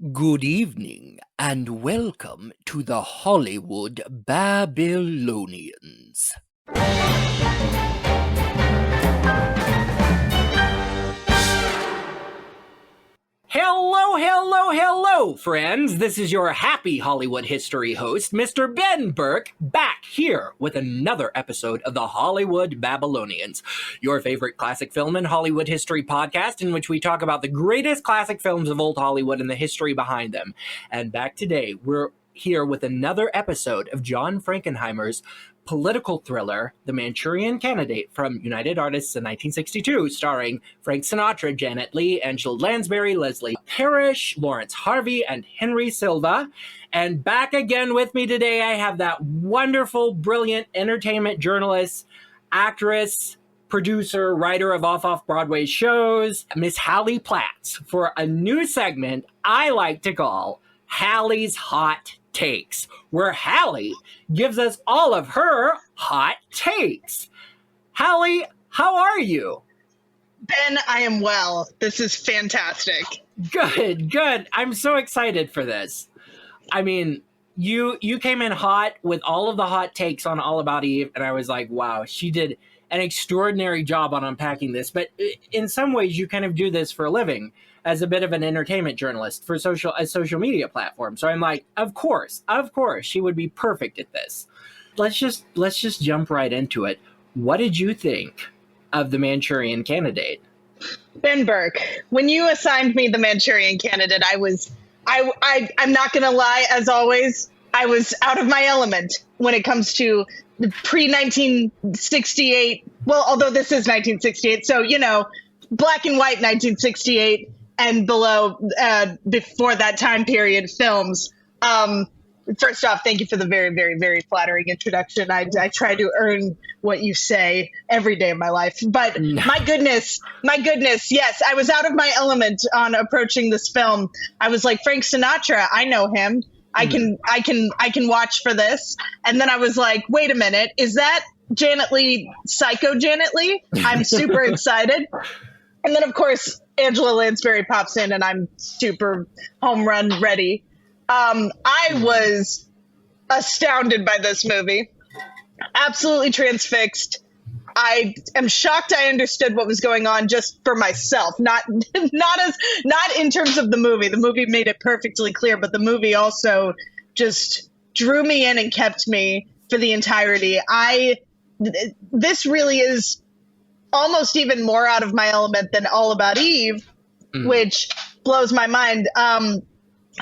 Good evening, and welcome to the Hollywood Babylonians. Hello, friends. This is your happy Hollywood history host, Mr. Ben Burke, back here with another episode of the Hollywood Babylonians, your favorite classic film and Hollywood history podcast in which we talk about the greatest classic films of old Hollywood and the history behind them. And back today, we're here with another episode of John Frankenheimer's political thriller, The Manchurian Candidate, from United Artists in 1962, starring Frank Sinatra, Janet Leigh, Angela Lansbury, Leslie Parrish, Lawrence Harvey, and Henry Silva. And back again with me today, I have that wonderful, brilliant entertainment journalist, actress, producer, writer of off-Broadway shows, Miss Halley Platts, for a new segment I like to call Halley's Hot Takes, where Halley gives us all of her hot takes. Halley, how are you? Ben, I am well. This is fantastic. Good. I'm so excited for this. I mean, you came in hot with all of the hot takes on All About Eve, and I was like, wow, she did an extraordinary job on unpacking this. But in some ways, you kind of do this for a living as a bit of an entertainment journalist for a social media platform. So I'm like, of course, she would be perfect at this. Let's just jump right into it. What did you think of The Manchurian Candidate? Ben Burke, when you assigned me The Manchurian Candidate, I'm not going to lie, as always, I was out of my element when it comes to the pre-1968. Well, although this is 1968, so, black and white 1968 and below, before that time period films. First off, thank you for the very, very, very flattering introduction. I try to earn what you say every day of my life. But my goodness, yes, I was out of my element on approaching this film. I was like, Frank Sinatra, I know him. I can watch for this. And then I was like, wait a minute, is that Janet Leigh, Psycho Janet Leigh? I'm super excited. And then, of course, Angela Lansbury pops in, and I'm super home run ready. I was astounded by this movie, absolutely transfixed. I am shocked I understood what was going on just for myself, not in terms of the movie. The movie made it perfectly clear, but the movie also just drew me in and kept me for the entirety. This really is almost even more out of my element than All About Eve, which blows my mind.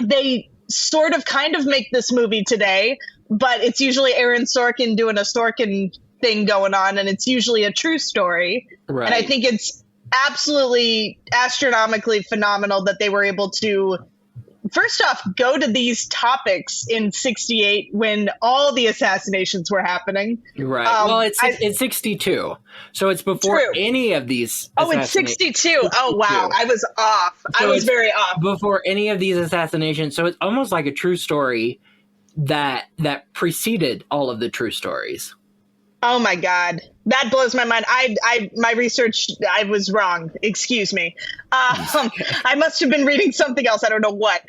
They sort of kind of make this movie today, but it's usually Aaron Sorkin doing a Sorkin thing going on, and it's usually a true story. Right. And I think it's absolutely astronomically phenomenal that they were able to, first off, go to these topics in 68 when all the assassinations were happening. Right. Well, it's 62. So it's before any of these. Oh, it's 62. Oh, wow. I was off. So I was very off. Before any of these assassinations. So it's almost like a true story that preceded all of the true stories. Oh, my God. That blows my mind. My research, I was wrong. Excuse me. I must have been reading something else. I don't know what.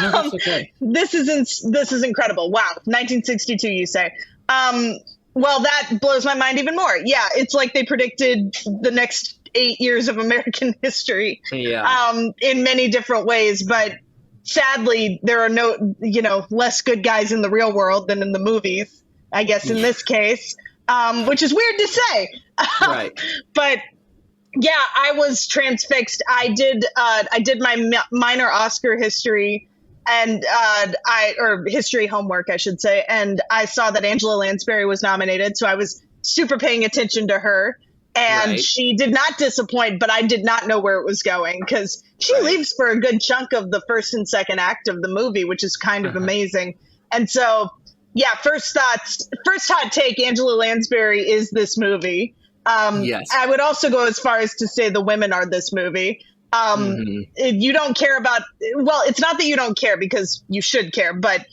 No, that's okay. This is incredible. Wow. 1962, you say. Well, that blows my mind even more. Yeah, it's like they predicted the next 8 years of American history in many different ways. But sadly, there are no, less good guys in the real world than in the movies, I guess, in this case. Which is weird to say. Right. But yeah, I was transfixed. I did my minor Oscar history and history homework, I should say. And I saw that Angela Lansbury was nominated. So I was super paying attention to her, and she did not disappoint, but I did not know where it was going, because she leaves for a good chunk of the first and second act of the movie, which is kind of amazing. And so, yeah, first hot take, Angela Lansbury is this movie. Yes. I would also go as far as to say the women are this movie. If you don't care about, well, it's not that you don't care, because you should care, but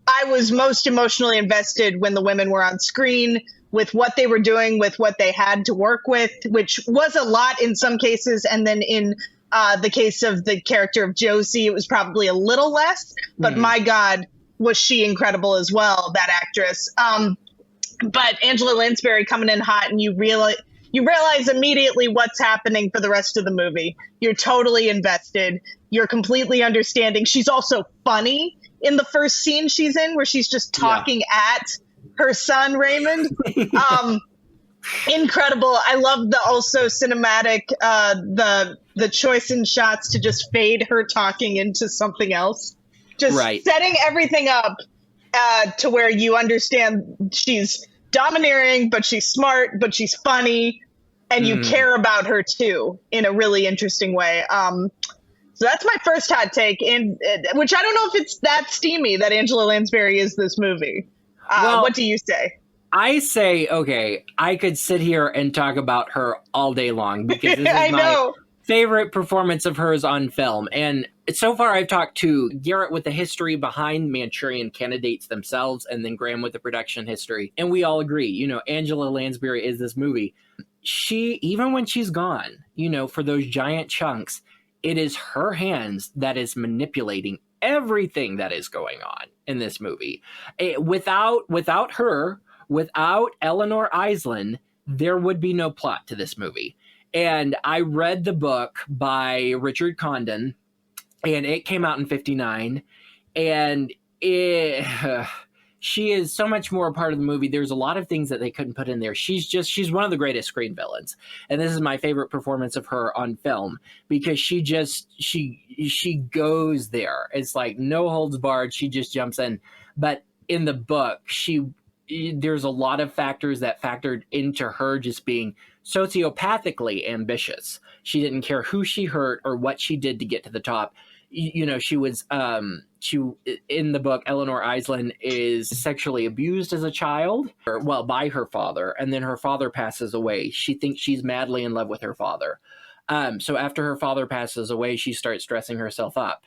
I was most emotionally invested when the women were on screen, with what they were doing, with what they had to work with, which was a lot in some cases. And then in The case of the character of Josie, it was probably a little less, but my God, was she incredible as well, that actress. But Angela Lansbury coming in hot, and you realize immediately what's happening for the rest of the movie. You're totally invested. You're completely understanding. She's also funny in the first scene she's in, where she's just talking at her son, Raymond. Incredible. I love the also cinematic, the choice in shots to just fade her talking into something else. Just setting everything up to where you understand she's domineering, but she's smart, but she's funny, and you care about her too in a really interesting way. So that's my first hot take, and which I don't know if it's that steamy that Angela Lansbury is this movie. What do you say? I say, okay, I could sit here and talk about her all day long, because this is my favorite performance of hers on film. And so far I've talked to Garrett with the history behind Manchurian Candidates themselves, and then Graham with the production history. And we all agree, you know, Angela Lansbury is this movie. She, even when she's gone, you know, for those giant chunks, it is her hands that is manipulating everything that is going on in this movie. Without her, without Eleanor Islin, there would be no plot to this movie. And I read the book by Richard Condon, and it came out in 1959. And she is so much more a part of the movie. There's a lot of things that they couldn't put in there. She's one of the greatest screen villains. And this is my favorite performance of her on film, because she goes there. It's like no holds barred. She just jumps in. But in the book, there's a lot of factors that factored into her just being sociopathically ambitious. She didn't care who she hurt or what she did to get to the top. You know, she was in the book, Eleanor Islin is sexually abused as a child, by her father, and then her father passes away. She thinks she's madly in love with her father. So after her father passes away, she starts dressing herself up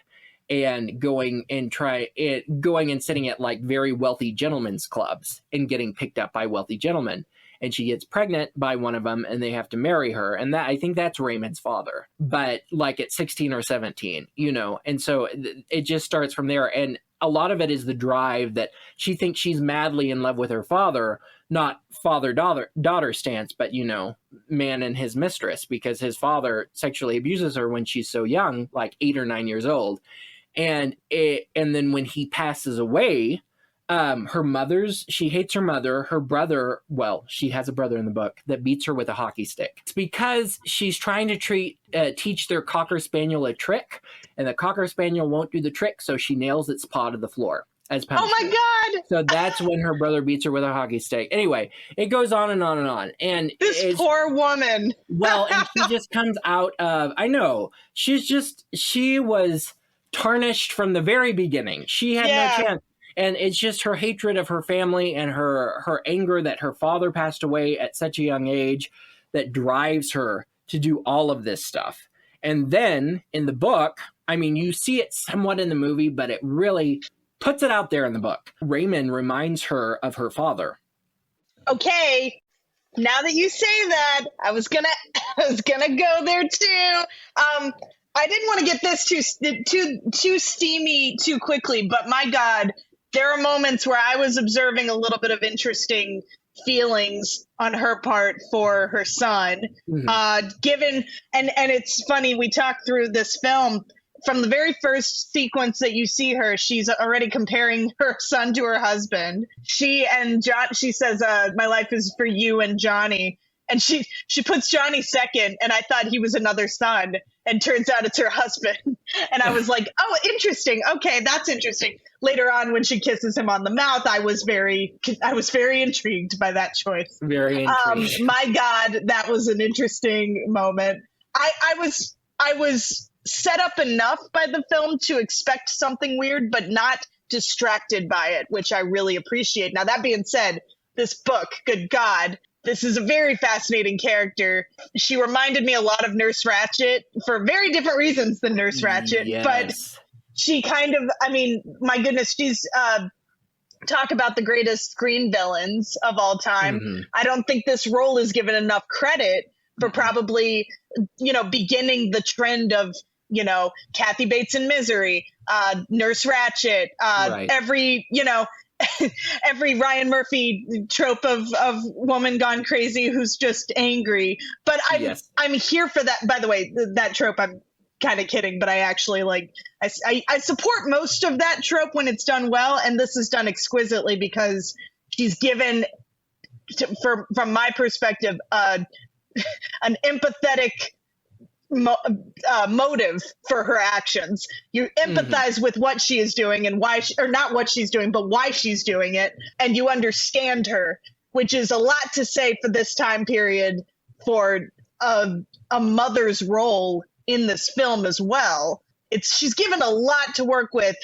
and going and sitting at like very wealthy gentlemen's clubs and getting picked up by wealthy gentlemen. And she gets pregnant by one of them, and they have to marry her. And I think that's Raymond's father, but like at 16 or 17, you know? And so it just starts from there. And a lot of it is the drive that she thinks she's madly in love with her father, not father-daughter stance, but, you know, man and his mistress, because his father sexually abuses her when she's so young, like 8 or 9 years old. And then when he passes away, she hates her mother. Her brother, she has a brother in the book that beats her with a hockey stick. It's because she's trying to teach their Cocker Spaniel a trick, and the Cocker Spaniel won't do the trick, so she nails its paw to the floor as punishment. Oh my God! So that's when her brother beats her with a hockey stick. Anyway, it goes on and on and on. And this poor woman. And she just comes out of, I know, she was tarnished from the very beginning. She had no chance. And it's just her hatred of her family and her anger that her father passed away at such a young age that drives her to do all of this stuff. And then in the book, I mean, you see it somewhat in the movie, but it really puts it out there in the book. Raymond reminds her of her father. Okay, now that you say that, I was gonna go there too. I didn't want to get this too steamy too quickly, but my God, there are moments where I was observing a little bit of interesting feelings on her part for her son. Given and it's funny, we talked through this film. From the very first sequence that you see her, she's already comparing her son to her husband. She says, "My life is for you and Johnny." And she puts Johnny second, and I thought he was another son, and turns out it's her husband. And I was like, oh, interesting. Okay, that's interesting. Later on, when she kisses him on the mouth, I was very intrigued by that choice. Very intrigued. My God, that was an interesting moment. I was set up enough by the film to expect something weird, but not distracted by it, which I really appreciate. Now, that being said, this book, good God, this is a very fascinating character. She reminded me a lot of Nurse Ratched for very different reasons than Nurse Ratched, but she kind of, I mean, my goodness, she's talk about the greatest screen villains of all time. I don't think this role is given enough credit for probably beginning the trend of, Kathy Bates in Misery, Nurse Ratched, Right. every, every Ryan Murphy trope of woman gone crazy who's just angry. But I'm here for that. By the way, that trope, I'm kind of kidding, but I actually I support most of that trope when it's done well. And this is done exquisitely because she's given, from my perspective, an empathetic motive for her actions. You empathize with what she is doing and why, or not what she's doing, but why she's doing it. And you understand her, which is a lot to say for this time period for a mother's role in this film as well. She's given a lot to work with,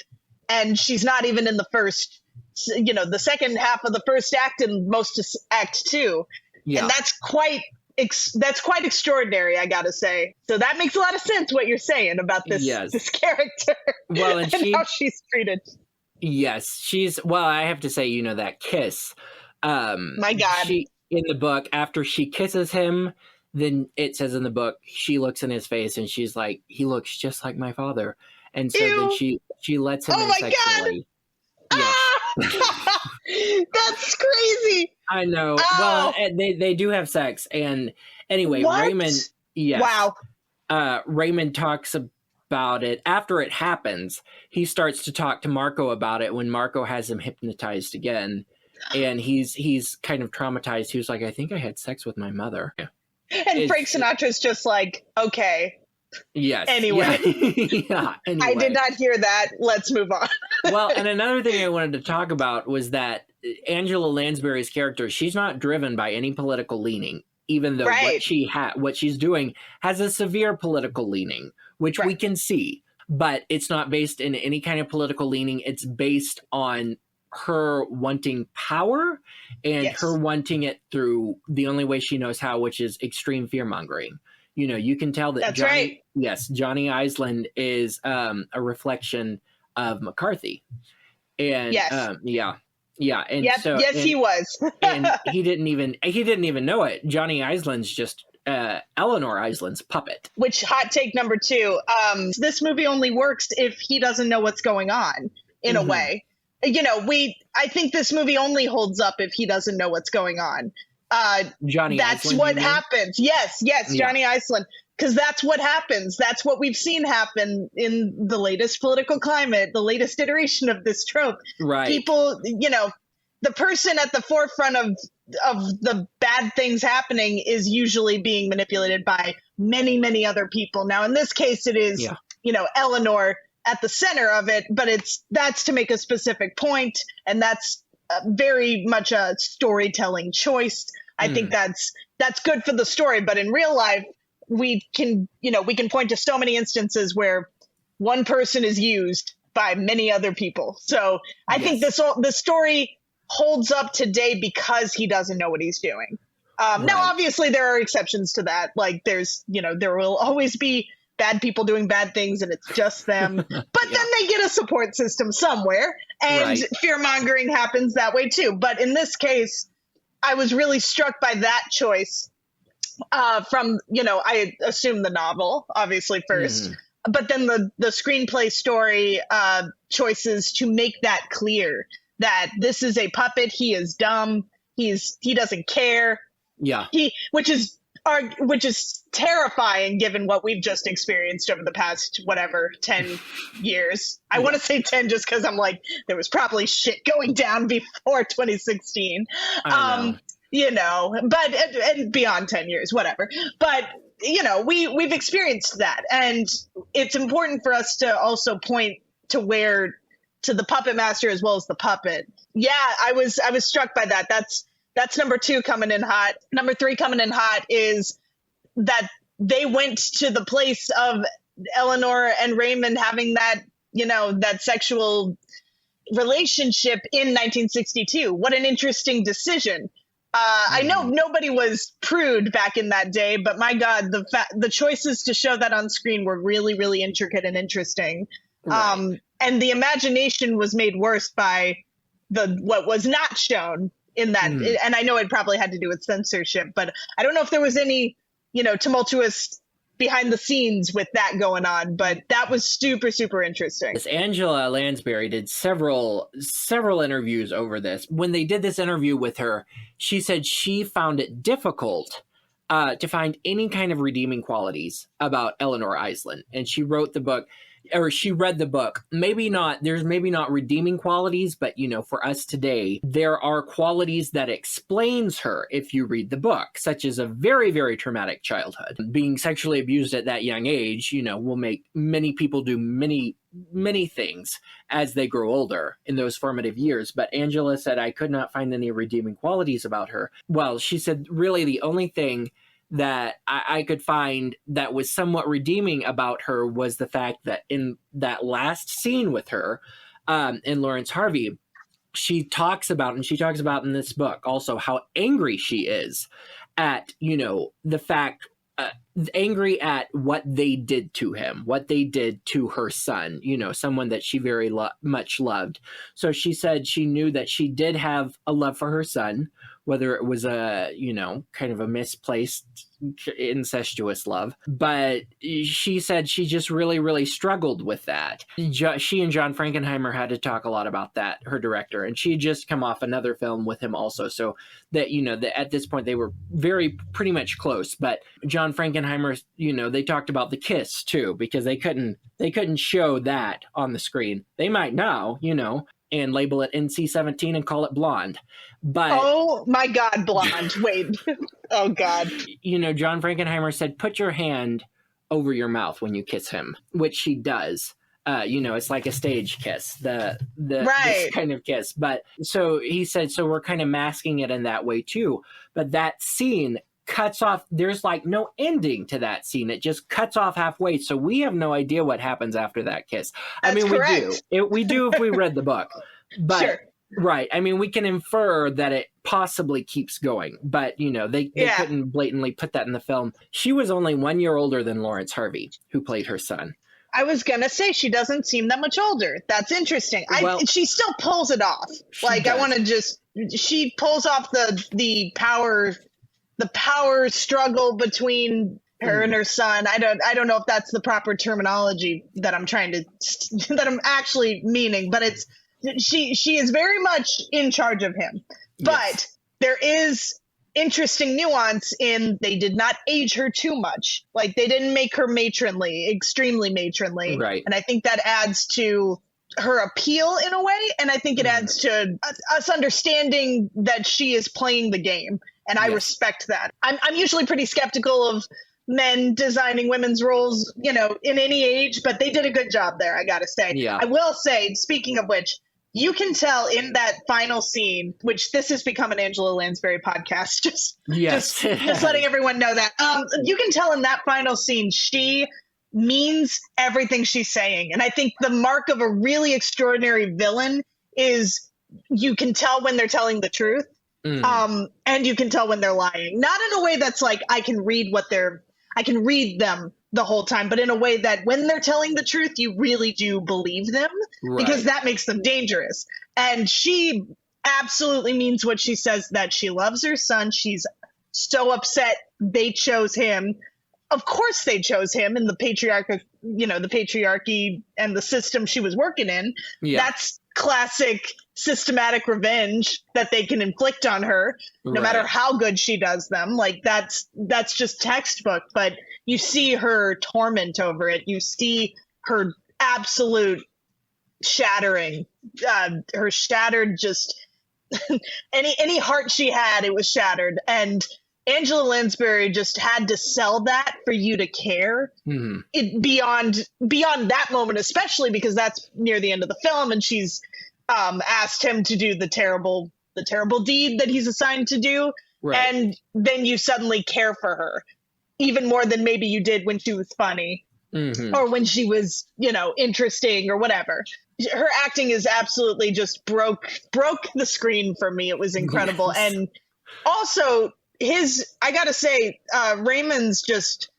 and she's not even in the first, the second half of the first act and most of Act 2. Yeah. And that's quite extraordinary, I gotta say. So that makes a lot of sense what you're saying about this this character. Well, and how she's treated. Yes, I have to say, that kiss. My God. In the book, after she kisses him, then it says in the book, she looks in his face and she's like, he looks just like my father. And so then she lets him in sexually. Yes. That's crazy. I know. Well, they do have sex. And anyway, what? Raymond. Yes. Wow. Raymond talks about it. After it happens, he starts to talk to Marco about it when Marco has him hypnotized again. And he's kind of traumatized. He was like, I think I had sex with my mother. And Frank Sinatra's just like, okay. Yes. Anyway. Yeah. Anyway. I did not hear that. Let's move on. Well, and another thing I wanted to talk about was that Angela Lansbury's character, she's not driven by any political leaning, even though what she's doing has a severe political leaning, which we can see, but it's not based in any kind of political leaning. It's based on her wanting power and her wanting it through the only way she knows how, which is extreme fear mongering. You can tell that Johnny Iceland is a reflection of McCarthy. And and he was. And he didn't even know it. Johnny Iceland's just Eleanor Iceland's puppet. Which, hot take number 2, this movie only works if he doesn't know what's going on, in a way. I think this movie only holds up if he doesn't know what's going on. Johnny that's Iceland, what happens. Yes, Johnny Iceland. Because that's what happens. That's what we've seen happen in the latest political climate, the latest iteration of this trope. Right. People, the person at the forefront of the bad things happening is usually being manipulated by many, many other people. Now, in this case, it is, Eleanor at the center of it, but that's to make a specific point, and that's very much a storytelling choice. I think that's good for the story, but in real life, we can point to so many instances where one person is used by many other people. So I think the story holds up today because he doesn't know what he's doing. Now, obviously, there are exceptions to that. Like there will always be bad people doing bad things and it's just them. But then they get a support system somewhere, and fear mongering happens that way too. But in this case, I was really struck by that choice from, I assume the novel, obviously, first, but then the screenplay story choices to make that clear that this is a puppet. He is dumb. He doesn't care. Yeah. Which is terrifying given what we've just experienced over the past, 10 years. I want to say 10 just because I'm like, there was probably shit going down before 2016. But and beyond 10 years, whatever. But, we've experienced that. And it's important for us to also point to the puppet master as well as the puppet. Yeah, I was struck by that. That's number 2 coming in hot. Number 3 coming in hot is that they went to the place of Eleanor and Raymond having that, that sexual relationship in 1962. What an interesting decision. I know nobody was prude back in that day, but my God, the choices to show that on screen were really, really intricate and interesting. Right. And the imagination was made worse by what was not shown in that. And I know it probably had to do with censorship, but I don't know if there was any, tumultuous behind the scenes with that going on, but that was super, super interesting. This Angela Lansbury did several interviews over this. When they did this interview with her, she said she found it difficult to find any kind of redeeming qualities about Eleanor Island. And she wrote the book, or she read the book. There's maybe not redeeming qualities, but for us today, there are qualities that explains her if you read the book, such as a very, very traumatic childhood. Being sexually abused at that young age, will make many people do many things as they grow older in those formative years. But Angela said, I could not find any redeeming qualities about her. Well, she said, really the only thing that I could find that was somewhat redeeming about her was the fact that in that last scene with her in Lawrence Harvey, she talks about in this book also how angry she is at, the fact, angry at what they did to him, what they did to her son, someone that she very much loved. So she said she knew that she did have a love for her son, whether it was a, kind of a misplaced incestuous love. But she said she just really, really struggled with that. She and John Frankenheimer had to talk a lot about that, her director, and she had just come off another film with him also. So that, that at this point they were pretty much close. But John Frankenheimer, they talked about the kiss too, because they couldn't show that on the screen. They might now, and label it NC-17 and call it blonde. But oh my God, blonde. Wait. Oh God. John Frankenheimer said, put your hand over your mouth when you kiss him, which she does. It's like a stage kiss, right. This kind of kiss. But so he said, so we're kind of masking it in that way too. But that scene cuts off, there's like no ending to that scene. It just cuts off halfway. So we have no idea what happens after that kiss. That's correct. We do if we read the book. But sure. Right. I mean, we can infer that it possibly keeps going, but they couldn't blatantly put that in the film. She was only 1 year older than Lawrence Harvey, who played her son. I was going to say, she doesn't seem that much older. That's interesting. She still pulls it off. She pulls off the power struggle between her and her son. I don't know if that's the proper terminology that I'm actually meaning, but it's, she is very much in charge of him. But yes. There is interesting nuance in they did not age her too much. Like they didn't make her extremely matronly. Right. And I think that adds to her appeal in a way. And I think it adds to us understanding that she is playing the game. And I respect that. I'm usually pretty skeptical of men designing women's roles, in any age, but they did a good job there, I gotta say. Yeah. I will say, speaking of which, you can tell in that final scene, which this has become an Angela Lansbury podcast, just letting everyone know that. You can tell in that final scene, she means everything she's saying. And I think the mark of a really extraordinary villain is you can tell when they're telling the truth. And you can tell when they're lying, not in a way that's like, I can read them the whole time, but in a way that when they're telling the truth, you really do believe them, because that makes them dangerous. And she absolutely means what she says, that she loves her son. She's so upset they chose him. Of course they chose him in the patriarchy and the system she was working in. Yeah. That's classic systematic revenge that they can inflict on her, no matter how good she does them. Like that's just textbook, but you see her torment over it. You see her absolute shattering, her shattered, just any heart she had, it was shattered. And Angela Lansbury just had to sell that for you to care. It beyond that moment, especially because that's near the end of the film, and she's asked him to do the terrible deed that he's assigned to do, and then you suddenly care for her even more than maybe you did when she was funny or when she was, interesting or whatever. Her acting is absolutely just broke the screen for me. It was incredible. Yes. And also I gotta say, Raymond's just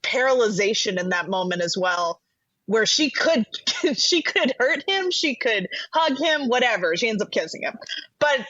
paralyzation in that moment as well, where she could hurt him, she could hug him, whatever. She ends up kissing him, but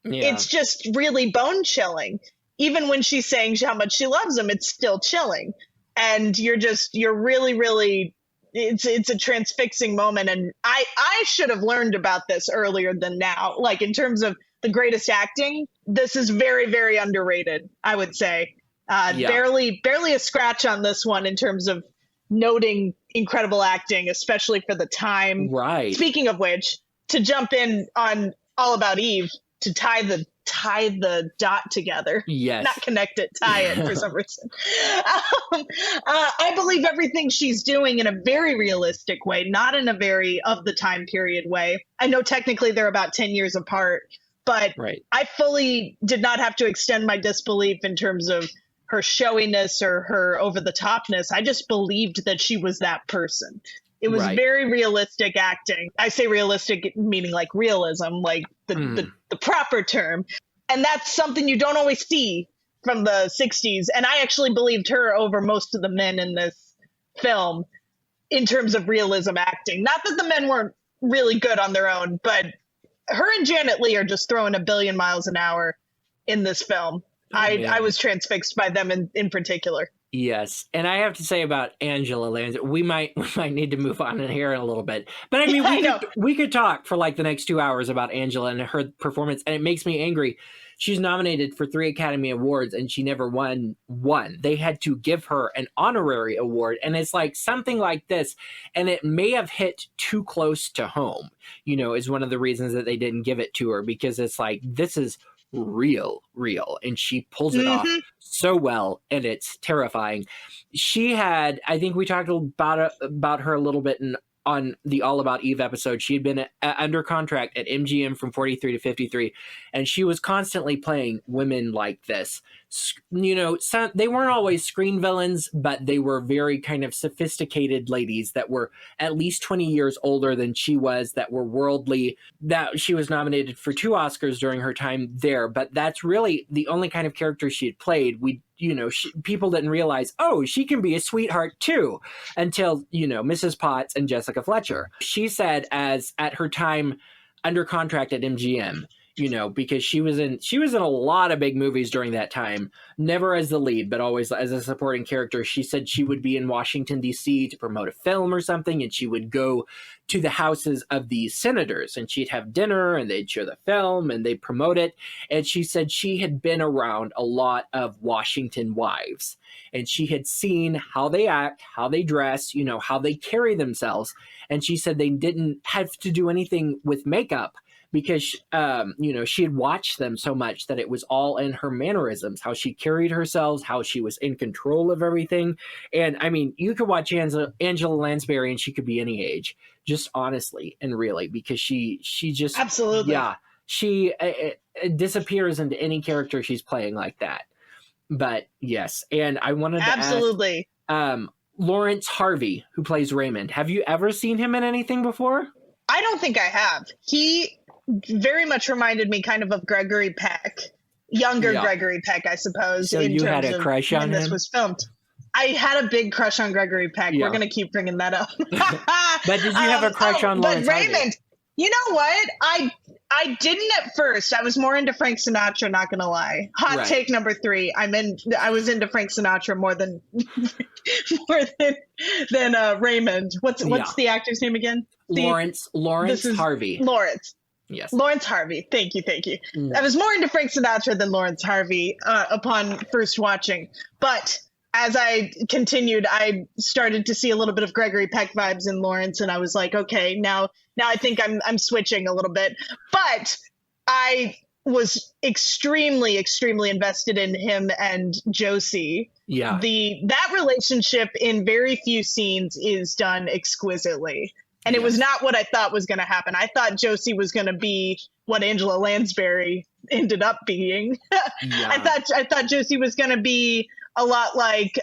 it's just really bone chilling. Even when she's saying how much she loves him, it's still chilling. and you're really, really, it's a transfixing moment. And I should have learned about this earlier than now. Like, in terms of the greatest acting, this is very, very underrated, I would say. Barely a scratch on this one in terms of noting incredible acting, especially for the time. Right. Speaking of which, to jump in on All About Eve, to tie the dot together. Yes. Not connect it, tie it for some reason. I believe everything she's doing in a very realistic way, not in a very of the time period way. I know technically they're about 10 years apart, but right. I fully did not have to extend my disbelief in terms of her showiness or her over the topness. I just believed that she was that person. It was right. very realistic acting. I say realistic meaning like realism, like the proper term. And that's something you don't always see from the 60s. And I actually believed her over most of the men in this film in terms of realism acting. Not that the men weren't really good on their own, but her and Janet Leigh are just throwing a billion miles an hour in this film. I was transfixed by them in particular. Yes, and I have to say about Angela Lansbury, we might need to move on in here in a little bit. But I mean, we could talk for like the next 2 hours about Angela and her performance, and it makes me angry. She's nominated for 3 Academy Awards, and she never won one. They had to give her an honorary award, and it's like something like this, and it may have hit too close to home, is one of the reasons that they didn't give it to her, because it's like, this is real, and she pulls it off so well, and it's terrifying. She had, I think we talked about her a little bit on the All About Eve episode. She had been under contract at MGM from 43 to 53, and she was constantly playing women like this. They weren't always screen villains, but they were very kind of sophisticated ladies that were at least 20 years older than she was, that were worldly, that she was nominated for 2 Oscars during her time there. But that's really the only kind of character she had played. People didn't realize, she can be a sweetheart too, until, Mrs. Potts and Jessica Fletcher. She said, as at her time under contract at MGM, because she was in a lot of big movies during that time, never as the lead, but always as a supporting character. She said she would be in Washington, D.C. to promote a film or something, and she would go to the houses of these senators, and she'd have dinner, and they'd show the film, and they'd promote it. And she said she had been around a lot of Washington wives, and she had seen how they act, how they dress, how they carry themselves. And she said they didn't have to do anything with makeup, because, she had watched them so much that it was all in her mannerisms, how she carried herself, how she was in control of everything. And I mean, you could watch Angela Lansbury and she could be any age, just honestly and really, because she just, absolutely. Yeah, she disappears into any character she's playing like that. But yes. And I wanted to absolutely ask, Lawrence Harvey, who plays Raymond. Have you ever seen him in anything before? I don't think I have. He very much reminded me kind of Gregory Peck, younger Gregory Peck, I suppose. So you had a crush on him? This was filmed. I had a big crush on Gregory Peck. Yeah. We're going to keep bringing that up. But did you have a crush on Lawrence Harvey? Raymond, you know what? I didn't at first. I was more into Frank Sinatra, not going to lie. Hot take number 3. I was into Frank Sinatra more than Raymond. What's the actor's name again? Lawrence Harvey. Lawrence. Yes. Lawrence Harvey. Thank you. I was more into Frank Sinatra than Lawrence Harvey upon first watching. But as I continued, I started to see a little bit of Gregory Peck vibes in Lawrence, and I was like, okay, now I think I'm switching a little bit. But I was extremely, extremely invested in him and Josie. Yeah. That relationship in very few scenes is done exquisitely. And it was not what I thought was going to happen. I thought Josie was going to be what Angela Lansbury ended up being. Yeah. I thought Josie was going to be a lot like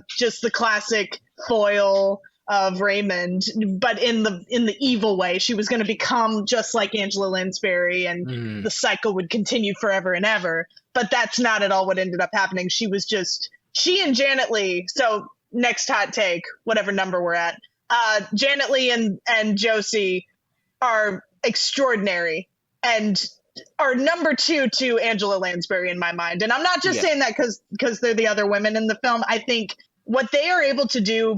just the classic foil of Raymond, but in the evil way. She was going to become just like Angela Lansbury, and the cycle would continue forever and ever. But that's not at all what ended up happening. She and Janet Leigh. So next hot take, whatever number we're at. Janet Leigh and Josie are extraordinary and are number 2 to Angela Lansbury in my mind. And I'm not just saying that because they're the other women in the film. I think what they are able to do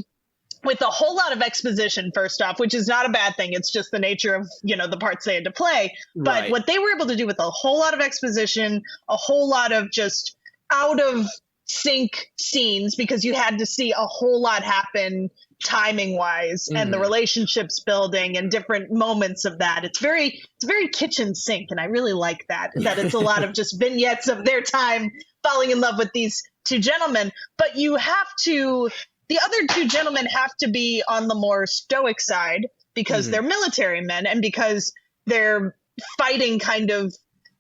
with a whole lot of exposition, first off, which is not a bad thing. It's just the nature of, the parts they had to play. But Right. what they were able to do with a whole lot of exposition, a whole lot of just out of sync scenes, because you had to see a whole lot happen timing wise, and the relationships building and different moments of that. It's very kitchen sink. And I really like that it's a lot of just vignettes of their time falling in love with these two gentlemen. But the other two gentlemen have to be on the more stoic side, because they're military men, and because they're fighting kind of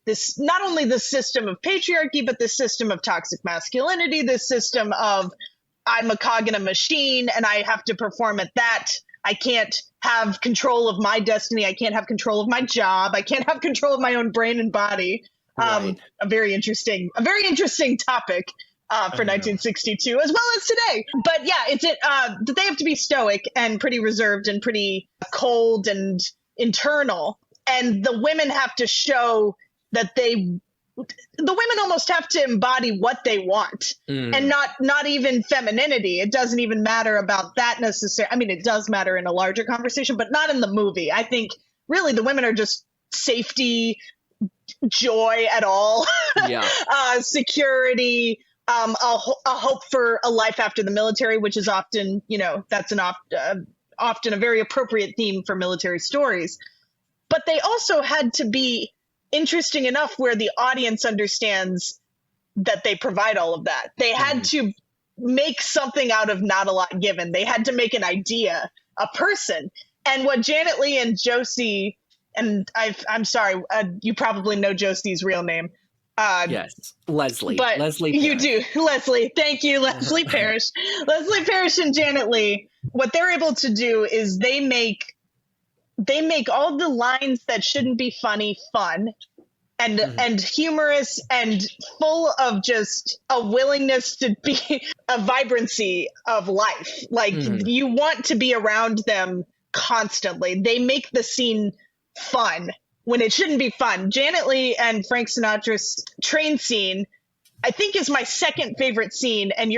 this, not only the system of patriarchy, but the system of toxic masculinity, this system of I'm a cog in a machine and I have to perform at that. I can't have control of my destiny. I can't have control of my job. I can't have control of my own brain and body. Right. A very interesting topic. For 1962 as well as today. But yeah, that they have to be stoic and pretty reserved and pretty cold and internal. And the women have to show that the women almost have to embody what they want, and not even femininity. It doesn't even matter about that necessarily. I mean, it does matter in a larger conversation, but not in the movie. I think really the women are just safety, joy at all, security, a hope for a life after the military, which is often, that's often a very appropriate theme for military stories. But they also had to be interesting enough where the audience understands that they provide all of that. They had to make something out of not a lot given. They had to make an idea, a person. And what Janet Leigh and Josie, and I'm sorry, you probably know Josie's real name. Yes, Leslie. But Leslie you Parrish. do. Leslie. Thank you, Leslie Parrish. Leslie Parrish and Janet Leigh, what they're able to do is they make all the lines that shouldn't be funny fun and humorous and full of just a willingness to be a vibrancy of life. Like you want to be around them constantly. They make the scene fun when it shouldn't be fun. Janet Leigh and Frank Sinatra's train scene, I think, is my second favorite scene. And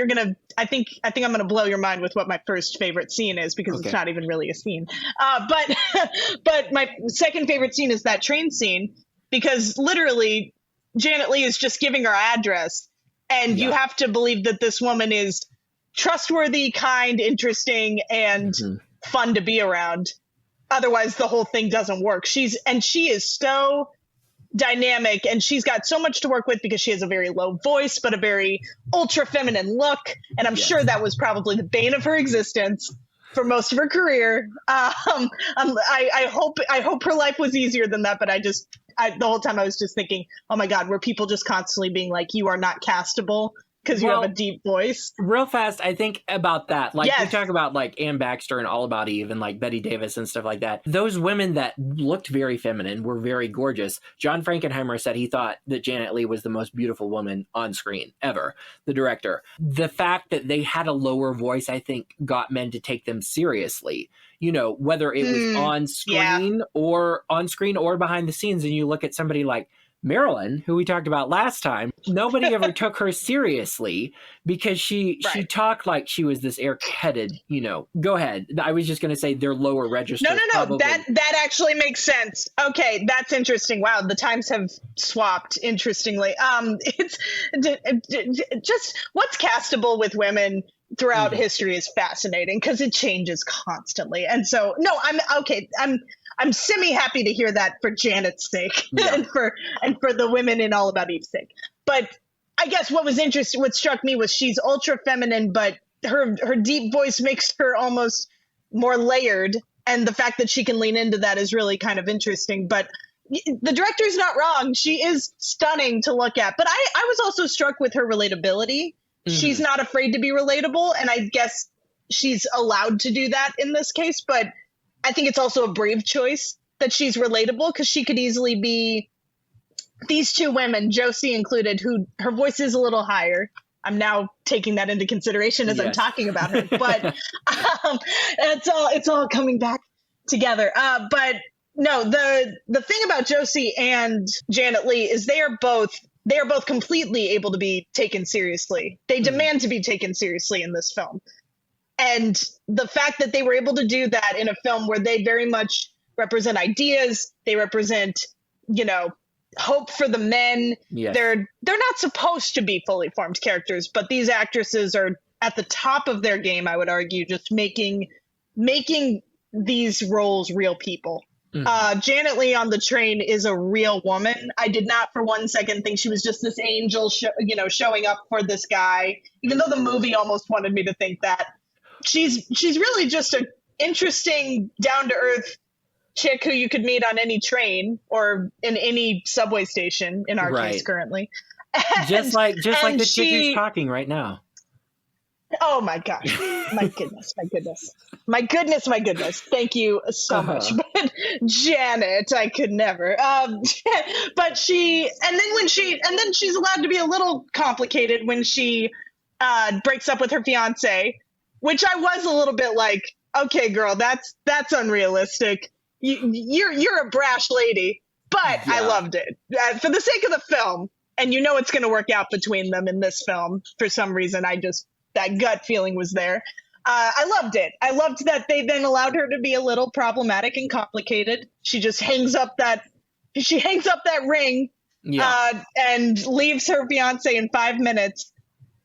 I think I'm going to blow your mind with what my first favorite scene is, because it's not even really a scene. But my second favorite scene is that train scene, because literally Janet Leigh is just giving her address, and you have to believe that this woman is trustworthy, kind, interesting, and fun to be around. Otherwise, the whole thing doesn't work. She is so dynamic, and she's got so much to work with, because she has a very low voice, but a very ultra feminine look. And I'm sure that was probably the bane of her existence for most of her career. I hope her life was easier than that. But the whole time I was just thinking, oh my God, were people just constantly being like, you are not castable because you have a deep voice? Real fast, I think about that. Like, Yes. we talk about like Anne Baxter and All About Eve and like Betty Davis and stuff like that. Those women that looked very feminine were very gorgeous. John Frankenheimer said he thought that Janet Leigh was the most beautiful woman on screen ever, the director. The fact that they had a lower voice, I think, got men to take them seriously. Whether it was on screen or behind the scenes. And you look at somebody like Marilyn, who we talked about last time, nobody ever took her seriously, because she talked like she was this air-headed, Go ahead. I was just going to say they're lower register. No. Probably. That actually makes sense. Okay, that's interesting. Wow, the times have swapped. Interestingly, it's just what's castable with women throughout history is fascinating, because it changes constantly. And so, no, I'm semi-happy to hear that for Janet's sake and for the women in All About Eve's sake. But I guess what struck me was she's ultra feminine, but her deep voice makes her almost more layered. And the fact that she can lean into that is really kind of interesting. But the director's not wrong. She is stunning to look at. But I was also struck with her relatability. She's not afraid to be relatable. And I guess she's allowed to do that in this case. But I think it's also a brave choice that she's relatable, because she could easily be these two women, Josie included, who her voice is a little higher. I'm now taking that into consideration as I'm talking about her, but it's all coming back together. But no, the thing about Josie and Janet Leigh is they are both they are both completely able to be taken seriously. They demand to be taken seriously in this film. And the fact that they were able to do that in a film where they very much represent ideas, they represent, hope for the men. Yes. They're not supposed to be fully formed characters, but these actresses are at the top of their game, I would argue, just making these roles real people. Janet Leigh on the train is a real woman. I did not for one second think she was just this angel, showing up for this guy, even though the movie almost wanted me to think that. She's really just an interesting, down-to-earth chick who you could meet on any train or in any subway station in our case currently. Just like the chick who's talking right now. Oh my gosh. My goodness. Thank you so much. But Janet, I could never. But she's allowed to be a little complicated when she breaks up with her fiance, which I was a little bit like, okay, girl, that's unrealistic. You're a brash lady, but I loved it for the sake of the film. And it's going to work out between them in this film. For some reason, that gut feeling was there. I loved it. I loved that they then allowed her to be a little problematic and complicated. She just hangs up that ring and leaves her fiance in 5 minutes.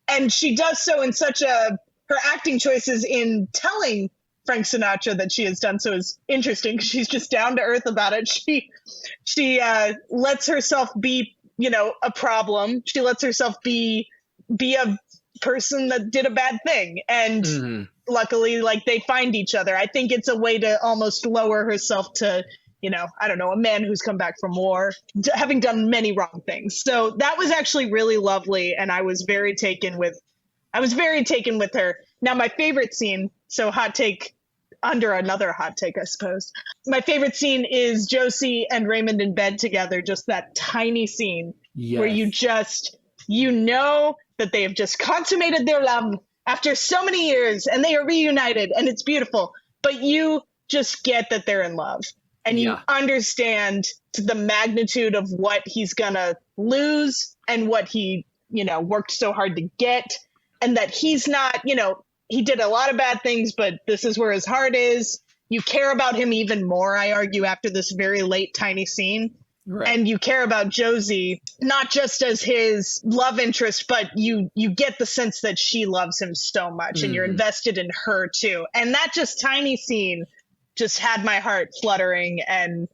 And she does so in her acting choices in telling Frank Sinatra that she has done so is interesting because she's just down to earth about it. She lets herself be, a problem. She lets herself be a person that did a bad thing. And luckily, they find each other. I think it's a way to almost lower herself to, I don't know, a man who's come back from war, having done many wrong things. So that was actually really lovely. And I was very taken with her. Now, my favorite scene, so hot take under another hot take, I suppose. My favorite scene is Josie and Raymond in bed together, just that tiny scene where you know that they have just consummated their love after so many years and they are reunited and it's beautiful, but you just get that they're in love and you understand the magnitude of what he's gonna lose and what he, worked so hard to get, and that he's not, he did a lot of bad things, but this is where his heart is. You care about him even more, I argue, after this very late, tiny scene. Right. And you care about Josie, not just as his love interest, but you get the sense that she loves him so much and you're invested in her too. And that just tiny scene just had my heart fluttering and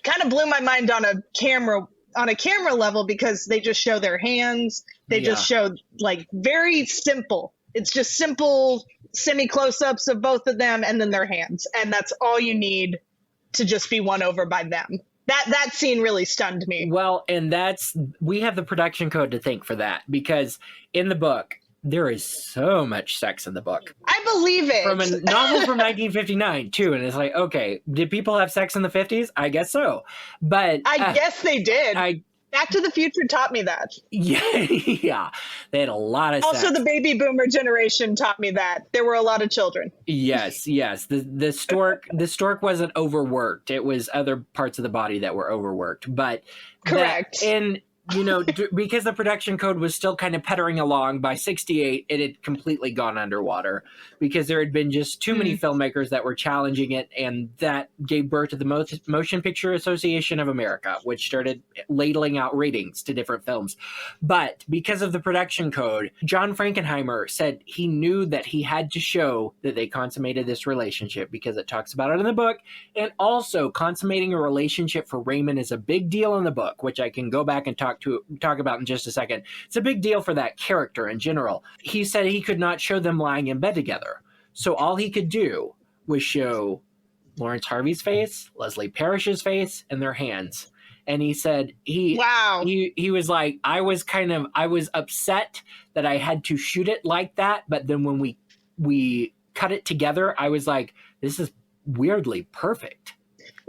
kind of blew my mind on a camera level, because they just show their hands. They just show very simple. It's just simple semi-close-ups of both of them and then their hands. And that's all you need to just be won over by them. That scene really stunned me. Well, and we have the production code to thank for that, because in the book, there is so much sex in the book. I believe it. From a novel from 1959, too. And it's like, okay, did people have sex in the 50s? I guess so. But I guess they did. Back to the Future taught me that. Yeah. They had a lot of sex. Also, the baby boomer generation taught me that. There were a lot of children. Yes. The stork wasn't overworked. It was other parts of the body that were overworked. But correct. Because the production code was still kind of puttering along, by 1968, it had completely gone underwater because there had been just too many filmmakers that were challenging it, and that gave birth to the Motion Picture Association of America, which started ladling out ratings to different films. But because of the production code, John Frankenheimer said he knew that he had to show that they consummated this relationship, because it talks about it in the book, and also consummating a relationship for Raymond is a big deal in the book, which I can go back and talk about in just a second. It's a big deal for that character in general. He said he could not show them lying in bed together. So all he could do was show Lawrence Harvey's face, Leslie Parrish's face, and their hands. And he said he was like, I was upset that I had to shoot it like that, but then when we cut it together, I was like, this is weirdly perfect.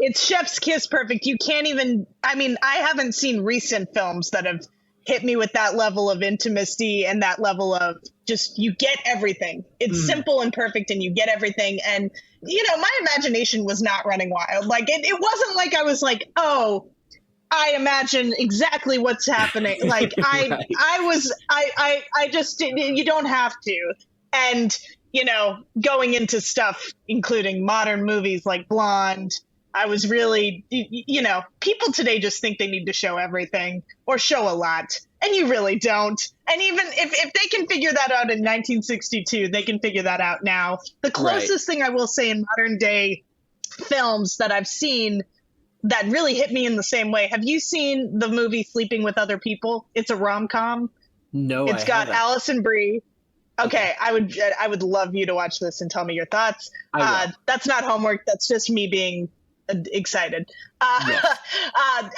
It's chef's kiss perfect. You can't even, I haven't seen recent films that have hit me with that level of intimacy and that level of just, you get everything. It's simple and perfect and you get everything. And, my imagination was not running wild. It wasn't like I was like, oh, I imagine exactly what's happening. Like Right. I just, you don't have to. And, going into stuff, including modern movies like Blonde, I was really, people today just think they need to show everything or show a lot. And you really don't. And even if they can figure that out in 1962, they can figure that out now. The closest thing I will say in modern day films that I've seen that really hit me in the same way. Have you seen the movie Sleeping with Other People? It's a rom-com. No, It's I got haven't. Allison Brie. Okay, I would love you to watch this and tell me your thoughts. I will. That's not homework. That's just me being excited. Yes.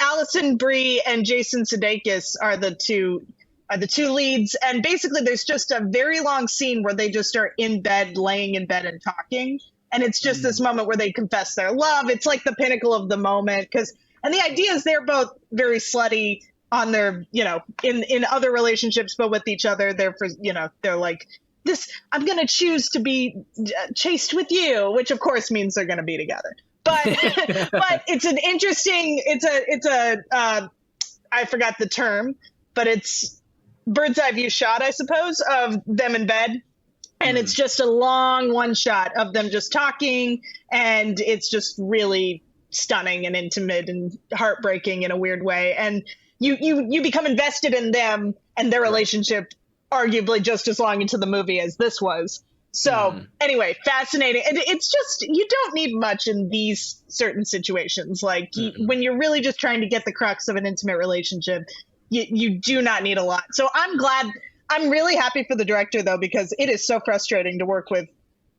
Allison Brie and Jason Sudeikis are the two leads, and basically there's just a very long scene where they just are in bed, laying in bed and talking. And it's just this moment where they confess their love. It's like the pinnacle of the moment. And the idea is they're both very slutty on their, in other relationships, but with each other, they're like, this, I'm going to choose to be chaste with you, which of course means they're going to be together. But, but it's an interesting, I forgot the term, but it's bird's eye view shot, I suppose, of them in bed. And it's just a long one shot of them just talking, and it's just really stunning and intimate and heartbreaking in a weird way. And you become invested in them and their relationship arguably just as long into the movie as this was. So anyway, fascinating. And it's just, you don't need much in these certain situations. Like when you're really just trying to get the crux of an intimate relationship, you do not need a lot. So I'm really happy for the director, though, because it is so frustrating to work with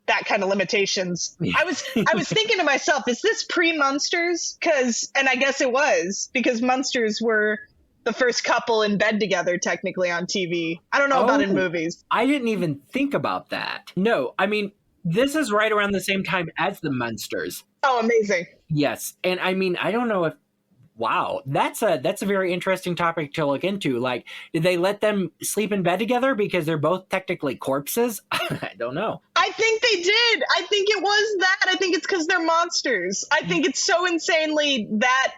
that kind of limitations. I was thinking to myself, is this pre-Munsters? And I guess it was, because Munsters were the first couple in bed together, technically, on TV. I don't know about in movies. I didn't even think about that. No, I mean, this is right around the same time as the Munsters. Oh, amazing. Yes. And I mean, I don't know if, wow, that's a very interesting topic to look into. Like, did they let them sleep in bed together because they're both technically corpses? I don't know. I think they did. I think it was that. I think it's because they're monsters. I think it's so insanely that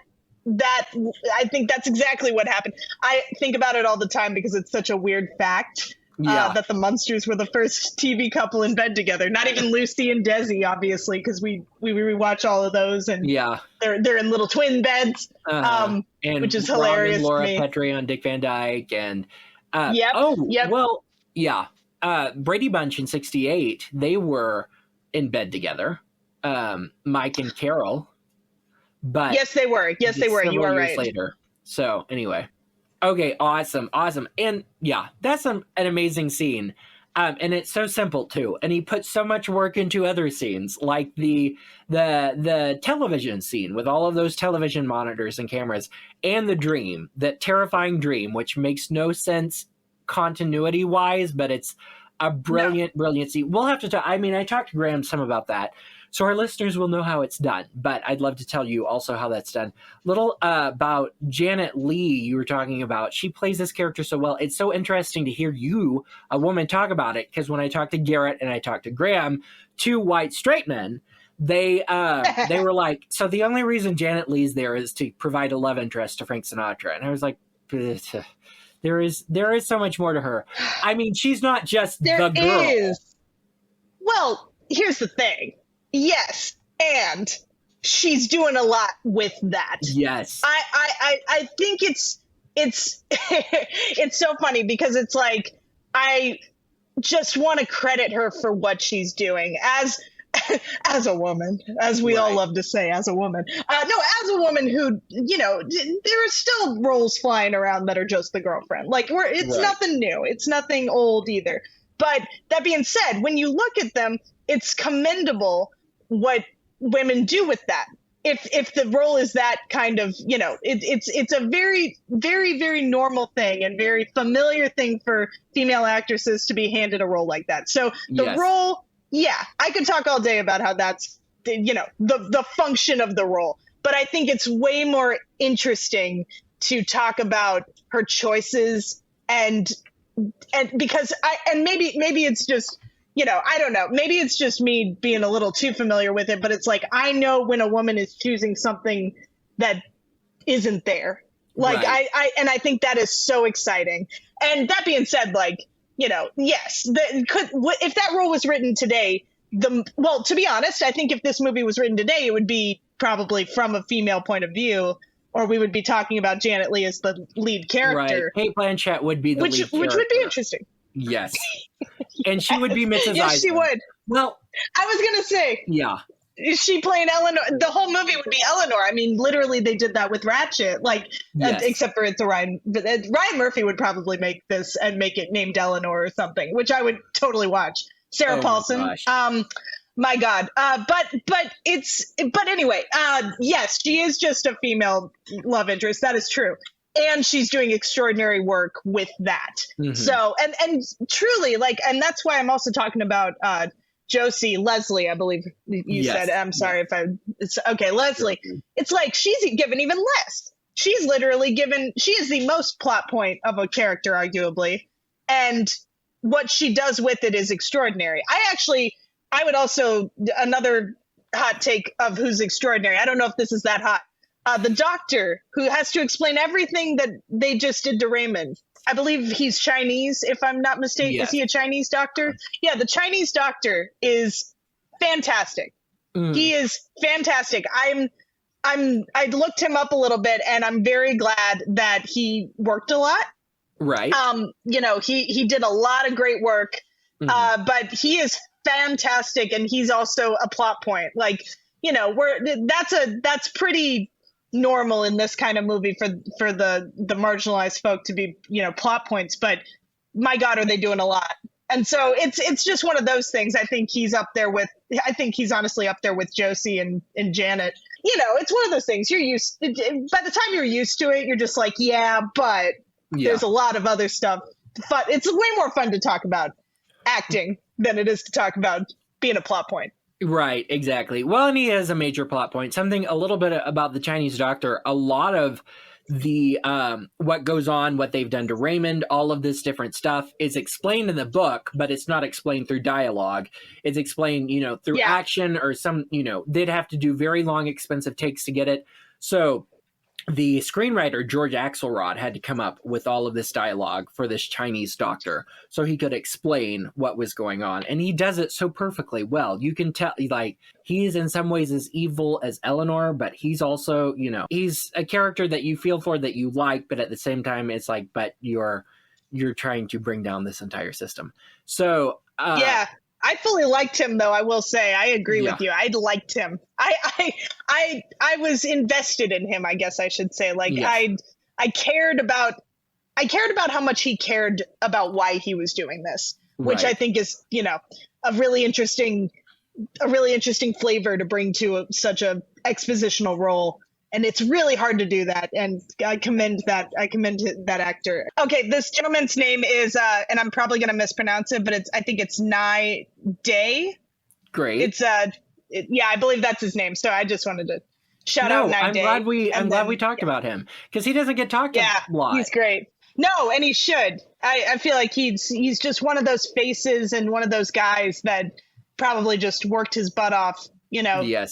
I think that's exactly what happened. I think about it all the time because it's such a weird fact. That the Munsters were the first TV couple in bed together. Not even Lucy and Desi, obviously, because we rewatch all of those, and they're in little twin beds, and which is Rob hilarious. And Laura to me. Petrie on Dick Van Dyke, and Brady Bunch in '68. They were in bed together, Mike and Carol. But yes, they were. Yes, they were. You are right. Later. So anyway. Okay, awesome. And yeah, that's an amazing scene. And it's so simple too. And he put so much work into other scenes, like the television scene with all of those television monitors and cameras, and the dream, that terrifying dream, which makes no sense continuity wise, but it's a brilliant scene. We'll have to talk. I mean, I talked to Graham some about that, so our listeners will know how it's done, but I'd love to tell you also how that's done. Little about Janet Leigh you were talking about. She plays this character so well. It's so interesting to hear you, a woman, talk about it, because when I talked to Garrett and I talked to Graham, two white straight men, they were like, so the only reason Janet Leigh's there is to provide a love interest to Frank Sinatra. And I was like, there is so much more to her. I mean, she's not just the girl. There is. Well, here's the thing. Yes, and she's doing a lot with that. Yes. I think it's it's so funny because it's like I just want to credit her for what she's doing as a woman, as we all love to say, as a woman. As a woman who, there are still roles flying around that are just the girlfriend. Like it's nothing new. It's nothing old either. But that being said, when you look at them, it's commendable what women do with that. If the role is that kind of, it's a very, very, very normal thing and very familiar thing for female actresses to be handed a role like that. So the role, I could talk all day about how that's, the function of the role. But I think it's way more interesting to talk about her choices and because maybe it's just, I don't know. Maybe it's just me being a little too familiar with it, but it's like I know when a woman is choosing something that isn't there. Like Right. I think that is so exciting. And that being said, like, yes, if that role was written today, to be honest, I think if this movie was written today, it would be probably from a female point of view, or we would be talking about Janet Leigh as the lead Right. character, Kate Blanchett would be the lead character. which would be interesting. Yes. And she would be Mrs. Yes, she Eisner. would. Well, I was gonna say, yeah. is she playing Eleanor? The whole movie would be Eleanor. I mean, literally, they did that with Ratchet. Like, Yes. except for it's a Ryan. Ryan Murphy would probably make this and make it named Eleanor or something, which I would totally watch. Sarah Paulson. My God. But anyway, yes, she is just a female love interest. That is true. And she's doing extraordinary work with that. Mhm. So, and truly, like, and that's why I'm also talking about Leslie, I believe you Yes. said. I'm sorry if it's okay, Leslie. It's like she's given even less. She's literally given, she is the most plot point of a character, arguably. And what she does with it is extraordinary. I would also, another hot take of who's extraordinary. I don't know if this is that hot. The doctor who has to explain everything that they just did to Raymond. I believe he's Chinese, if I'm not mistaken. Yes. Is he a Chinese doctor? Yeah, the Chinese doctor is fantastic. He is fantastic. I looked him up a little bit, and I'm very glad that he worked a lot. Right. He did a lot of great work, but he is fantastic, and he's also a plot point. Like, that's pretty normal in this kind of movie for the marginalized folk to be, plot points, but my God, are they doing a lot. And so it's just one of those things. I think he's honestly up there with Josie and Janet. It's one of those things by the time you're used to it, you're just like, but there's a lot of other stuff. But it's way more fun to talk about acting than it is to talk about being a plot point. Right, exactly. Well, and he has a major plot point. Something a little bit about the Chinese doctor. A lot of the what goes on, what they've done to Raymond, all of this different stuff is explained in the book, but it's not explained through dialogue. It's explained, through action or some, they'd have to do very long, expensive takes to get it. So the screenwriter, George Axelrod, had to come up with all of this dialogue for this Chinese doctor so he could explain what was going on. And he does it so perfectly well. You can tell, like, he's in some ways as evil as Eleanor, but he's also, he's a character that you feel for, that you like, but at the same time, it's like, but you're trying to bring down this entire system. So, I fully liked him, though. I will say, I agree with you. I liked him. I was invested in him, I guess I should say. Like, I cared about how much he cared about why he was doing this, which I think is, a really interesting flavor to bring to such a expositional role. And it's really hard to do that. And I commend that actor. Okay, this gentleman's name is, and I'm probably going to mispronounce it, but I think it's Nai Day. Great. It's, I believe that's his name. So I just wanted to shout out Nai Day. I'm glad we talked about him, because he doesn't get talked a lot. He's great. No, and he should. I feel like he's just one of those faces and one of those guys that probably just worked his butt off,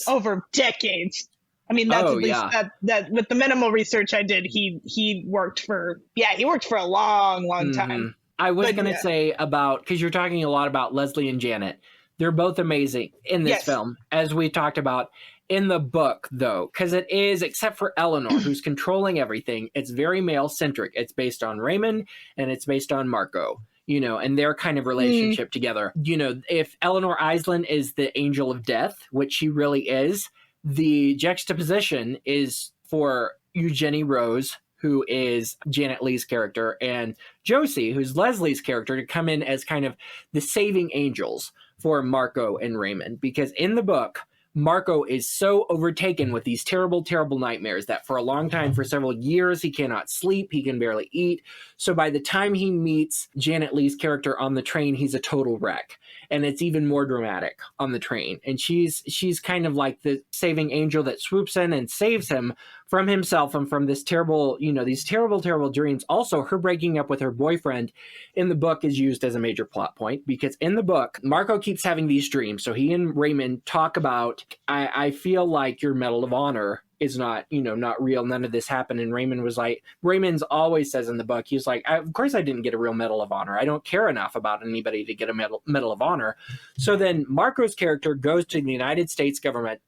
over decades. I mean, that's at least that with the minimal research I did, he worked for a long time. I was going to say because you're talking a lot about Leslie and Janet. They're both amazing in this film, as we talked about in the book, though, because it is, except for Eleanor, who's controlling everything, it's very male centric. It's based on Raymond and it's based on Marco, and their kind of relationship together. If Eleanor Iselin is the angel of death, which she really is, the juxtaposition is for Eugenie Rose, who is Janet Leigh's character, and Josie, who's Leslie's character, to come in as kind of the saving angels for Marco and Raymond. Because in the book, Marco is so overtaken with these terrible, terrible nightmares that for a long time, for several years, he cannot sleep, he can barely eat. So by the time he meets Janet Leigh's character on the train, he's a total wreck. And it's even more dramatic on the train. And she's kind of like the saving angel that swoops in and saves him from himself and from this terrible, these terrible, terrible dreams. Also, her breaking up with her boyfriend in the book is used as a major plot point, because in the book, Marco keeps having these dreams. So he and Raymond talk about, I feel like your Medal of Honor is not, not real. None of this happened. And Raymond's always says in the book, he's like, of course I didn't get a real Medal of Honor. I don't care enough about anybody to get a Medal of Honor. So then Marco's character goes to the United States government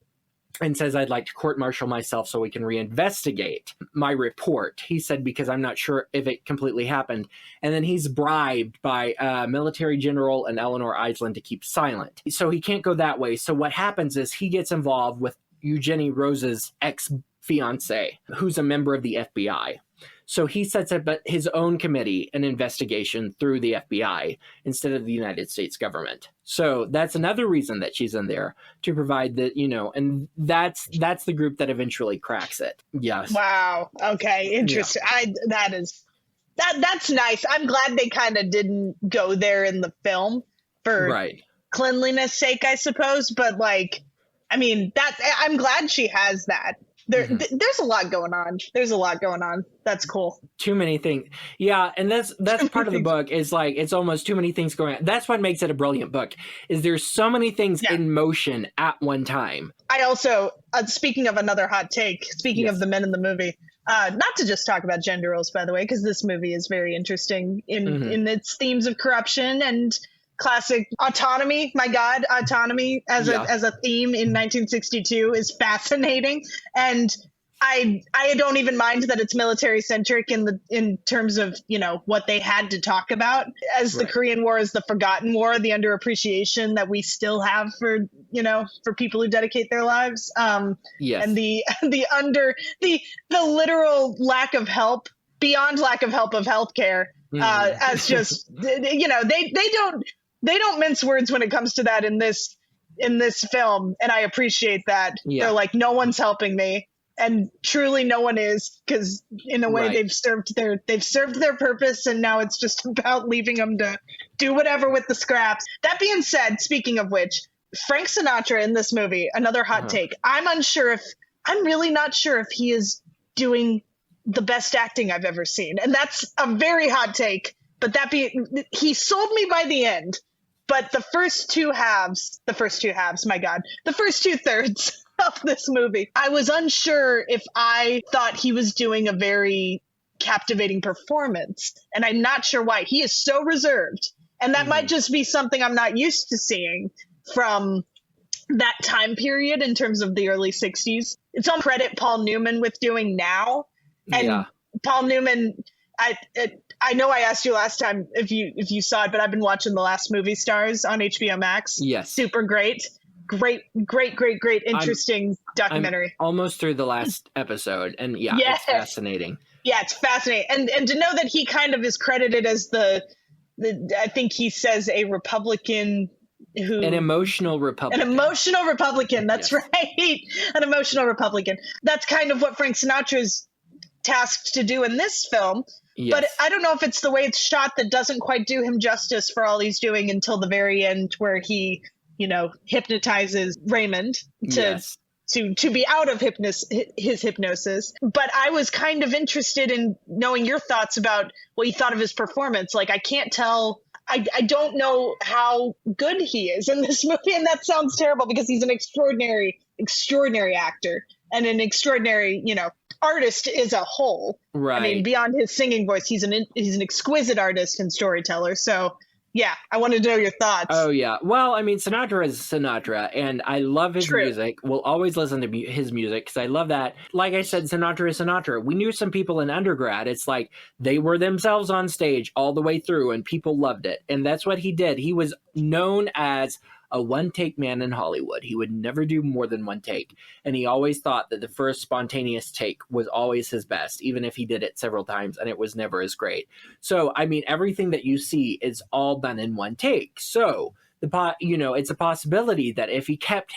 and says, I'd like to court-martial myself so we can reinvestigate my report. He said, because I'm not sure if it completely happened. And then he's bribed by military general and Eleanor Iselin to keep silent. So he can't go that way. So what happens is he gets involved with Eugenie Rose's ex-fiance, who's a member of the FBI. So he sets up his own committee, an investigation through the FBI instead of the United States government. So that's another reason that she's in there, to provide the, and that's the group that eventually cracks it. Yes. Wow. Okay. Interesting. Yeah. That's nice. I'm glad they kind of didn't go there in the film for cleanliness sake, I suppose. But I'm glad she has that. There's a lot going on. That's cool. Too many things. Yeah, and that's part of the book is it's almost too many things going on. That's what makes it a brilliant book, is there's so many things in motion at one time. I also, speaking of another hot take, of the men in the movie, not to just talk about gender roles, by the way, because this movie is very interesting in its themes of corruption and classic autonomy. My God, autonomy as a theme in 1962 is fascinating, and I don't even mind that it's military centric in terms of what they had to talk about, as the Korean War is the forgotten war, the underappreciation that we still have for people who dedicate their lives, and the literal lack of help, beyond lack of help of healthcare, as just they don't mince words when it comes to that in this film, and I appreciate that. They're like, no one's helping me, and truly no one is, because in a way they've served their purpose, and now it's just about leaving them to do whatever with the scraps. That being said, speaking of which, Frank Sinatra in this movie, another hot take. I'm really not sure if he is doing the best acting I've ever seen, and that's a very hot take. But he sold me by the end. But the first two thirds of this movie, I was unsure if I thought he was doing a very captivating performance. And I'm not sure why. He is so reserved. And that might just be something I'm not used to seeing from that time period in terms of the early 60s. It's on credit Paul Newman with doing now. And Paul Newman, I know I asked you last time if you saw it, but I've been watching The Last Movie Stars on HBO Max. Yes. Super great. Great, interesting documentary. I'm almost through the last episode, and it's fascinating. Yeah, it's fascinating. And to know that he kind of is credited as the I think he says a Republican an emotional Republican. That's right. An emotional Republican. That's kind of what Frank Sinatra's tasked to do in this film. Yes. But I don't know if it's the way it's shot that doesn't quite do him justice for all he's doing until the very end, where he, hypnotizes Raymond to be out of his hypnosis. But I was kind of interested in knowing your thoughts about what you thought of his performance. I can't tell. I don't know how good he is in this movie, and that sounds terrible because he's an extraordinary actor and an extraordinary, artist as a whole. Right. I mean, beyond his singing voice, he's an exquisite artist and storyteller. So, yeah, I wanted to know your thoughts. Oh, yeah. Well, I mean, Sinatra is Sinatra, and I love his music. We'll always listen to his music because I love that. Like I said, Sinatra is Sinatra. We knew some people in undergrad. It's like they were themselves on stage all the way through, and people loved it. And that's what he did. He was known as a one-take man in Hollywood. He would never do more than one take. And he always thought that the first spontaneous take was always his best, even if he did it several times and it was never as great. So, I mean, everything that you see is all done in one take. So, it's a possibility that if he kept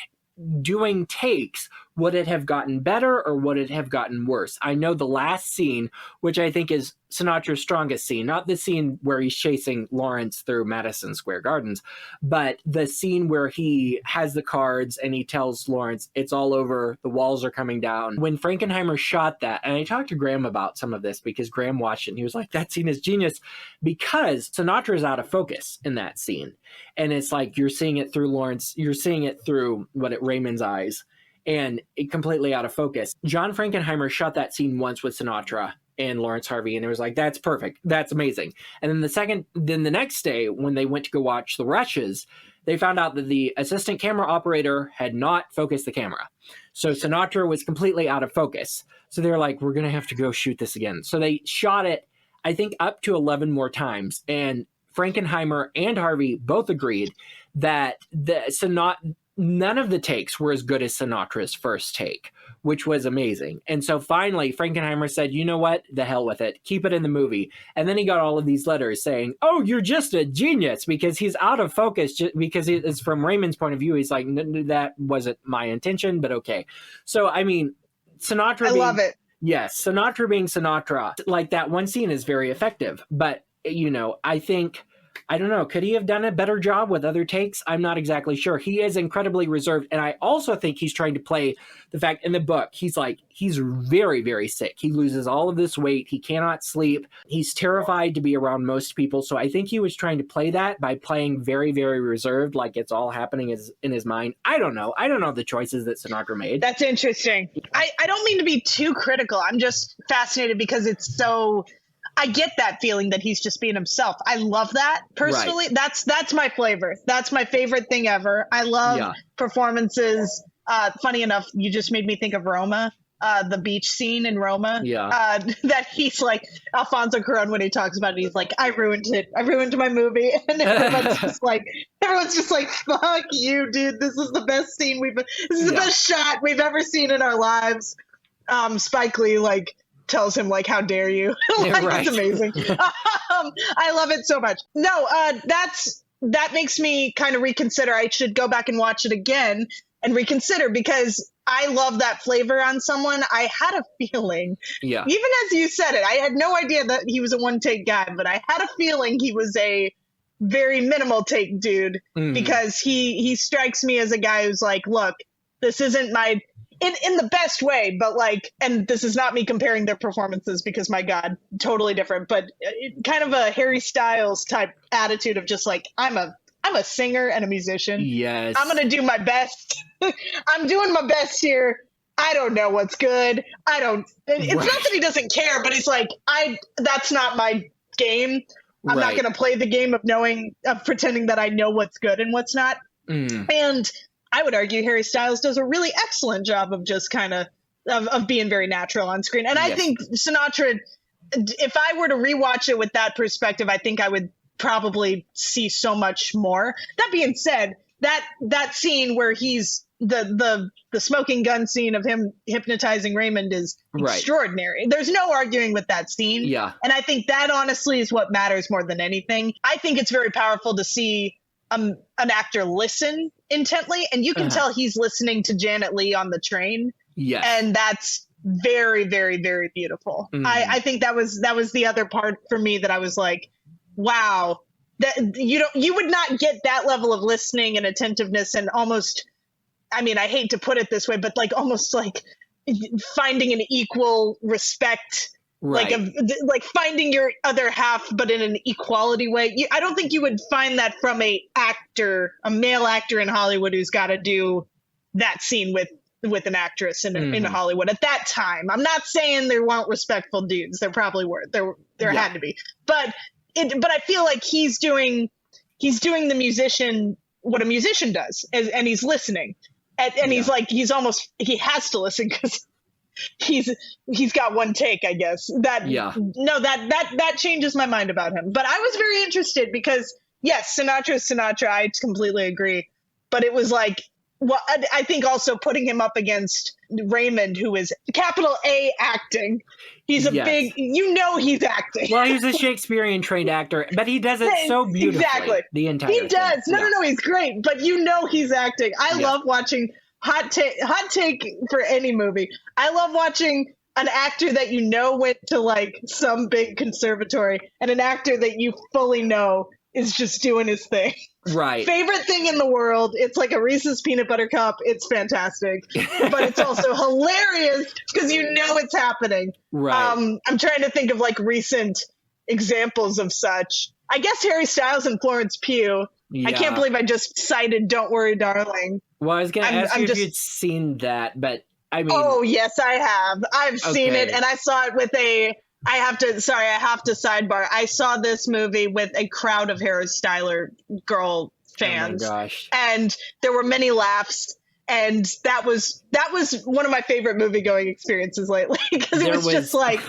doing takes, would it have gotten better or would it have gotten worse? I know the last scene, which I think is Sinatra's strongest scene, not the scene where he's chasing Lawrence through Madison Square Gardens, but the scene where he has the cards and he tells Lawrence, it's all over, the walls are coming down. When Frankenheimer shot that, and I talked to Graham about some of this because Graham watched it and he was like, that scene is genius, because Sinatra's out of focus in that scene. And it's like you're seeing it through Lawrence, you're seeing it through Raymond's eyes. and completely out of focus. John Frankenheimer shot that scene once with Sinatra and Lawrence Harvey, and it was like, that's perfect, that's amazing. And then the next day when they went to go watch The Rushes, they found out that the assistant camera operator had not focused the camera, so Sinatra was completely out of focus. So they're like, we're gonna have to go shoot this again. So they shot it, I think, up to 11 more times, and Frankenheimer and Harvey both agreed that none of the takes were as good as Sinatra's first take, which was amazing. And so finally, Frankenheimer said, you know what? The hell with it. Keep it in the movie. And then he got all of these letters saying, oh, you're just a genius, because he's out of focus, because it's from Raymond's point of view. He's like, that wasn't my intention, but okay. So, I mean, Sinatra. I love it. Yes, Sinatra being Sinatra, like that one scene is very effective. But, I don't know, could he have done a better job with other takes? I'm not exactly sure. He is incredibly reserved. And I also think he's trying to play the fact in the book, he's very, very sick. He loses all of this weight. He cannot sleep. He's terrified to be around most people. So I think he was trying to play that by playing very, very reserved, like it's all happening in his mind. I don't know. I don't know the choices that Sinatra made. That's interesting. I don't mean to be too critical. I'm just fascinated because it's so... I get that feeling that he's just being himself. I love that personally. Right. That's my flavor. That's my favorite thing ever. I love performances. Funny enough, you just made me think of Roma, the beach scene in Roma. Yeah. That he's like Alfonso Cuarón when he talks about it. He's like, I ruined it. I ruined my movie. And everyone's just like, fuck you, dude. This is the best scene this is the best shot we've ever seen in our lives. Spike Lee tells him how dare you. It's amazing. I love it so much. No, that makes me kind of reconsider. I should go back and watch it again and reconsider, because I love that flavor on someone. I had a feeling, even as you said it, I had no idea that he was a one take guy, but I had a feeling he was a very minimal take dude, because he strikes me as a guy who's like, look, this isn't my, in the best way, but and this is not me comparing their performances, because my God, totally different, but kind of a Harry Styles type attitude of just I'm a singer and a musician. Yes. I'm going to do my best. I'm doing my best here. I don't know what's good. It's not that he doesn't care, but he's like, that's not my game. I'm not going to play the game of pretending that I know what's good and what's not. And I would argue Harry Styles does a really excellent job of just kind of being very natural on screen. And I think Sinatra, if I were to rewatch it with that perspective, I think I would probably see so much more. That being said, that scene where he's the smoking gun scene of him hypnotizing Raymond is extraordinary. There's no arguing with that scene. Yeah. And I think that honestly is what matters more than anything. I think it's very powerful to see an actor listen intently, and you can tell he's listening to Janet Leigh on the train. Yes. And that's very, very, very beautiful. I think that was the other part for me that I was like, wow, that you would not get that level of listening and attentiveness, and almost, I mean, I hate to put it this way, but almost finding an equal respect. Right. Finding your other half, but in an equality way. I don't think you would find that from a male actor in Hollywood who's got to do that scene with an actress in Hollywood at that time. I'm not saying there weren't respectful dudes. There probably were. There had to be. But I feel like he's doing the musician what a musician does, and he's listening, and he has to listen because he's got one take, I guess. That changes my mind about him. But I was very interested because yes, Sinatra is Sinatra. I completely agree. But it was I think also putting him up against Raymond, who is capital A acting. He's big, he's acting. Well, he's a Shakespearean trained actor, but he does it so beautifully. Exactly. The entire He does. Thing. No, he's great. But he's acting. I love watching hot take for any movie. I love watching an actor that went to some big conservatory, and an actor that you fully know is just doing his thing. Right. Favorite thing in the world. It's like a Reese's peanut butter cup. It's fantastic, but it's also hilarious because it's happening. Right. I'm trying to think of recent examples of such. I guess Harry Styles and Florence Pugh. I can't believe I just cited Don't Worry, Darling. Well, I was going to ask you if you'd seen that, but I mean... Oh, yes, I have. I've seen it, and I saw it with I have to sidebar. I saw this movie with a crowd of Harry Styler girl fans. Oh, my gosh. And there were many laughs. And that was one of my favorite movie-going experiences lately, because it was just like...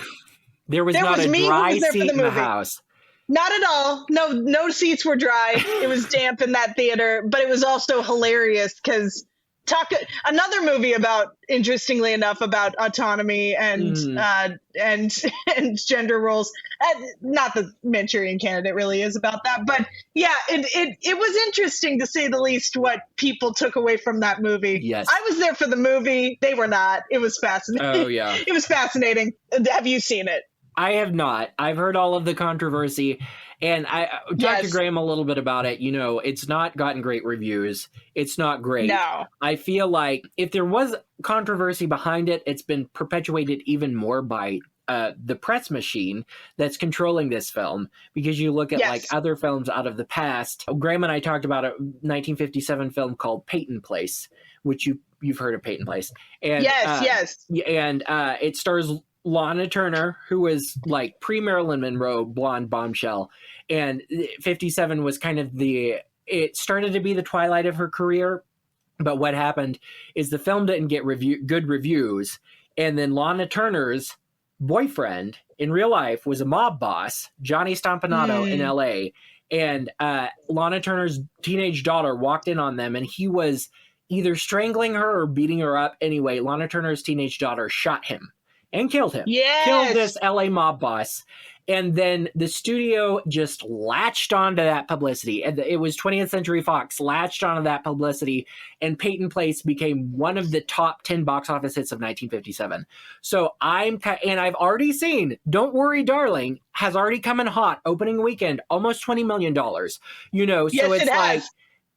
There was not a dry seat in the house. Not at all. No seats were dry. It was damp in that theater, but it was also hilarious because another movie about, interestingly enough, about autonomy and gender roles. Not the Manchurian Candidate really is about that, but yeah, it was interesting to say the least what people took away from that movie. Yes, I was there for the movie. They were not. It was fascinating. Oh yeah, it was fascinating. Have you seen it? I have not. I've heard all of the controversy, and I talked to Graham a little bit about it. You know, it's not gotten great reviews. It's not great. No. I feel like if there was controversy behind it, it's been perpetuated even more by the press machine that's controlling this film. Because you look at like other films out of the past. Graham and I talked about a 1957 film called Peyton Place, which you've heard of Peyton Place. And, yes. And it stars Lana Turner, who was like pre-Marilyn Monroe blonde bombshell, and 57 was kind of it started to be the twilight of her career. But what happened is the film didn't get good reviews, and then Lana Turner's boyfriend in real life was a mob boss, Johnny Stompanato, in LA, and Lana Turner's teenage daughter walked in on them, and he was either strangling her or beating her up. Anyway, Lana Turner's teenage daughter shot him and killed him. Yes. Killed this LA mob boss. And then the studio just latched onto that publicity. And it was 20th Century Fox latched onto that publicity, and Peyton Place became one of the top 10 box office hits of 1957. So I've already seen Don't Worry, Darling has already come in hot opening weekend, almost $20 million. You know, so it's like,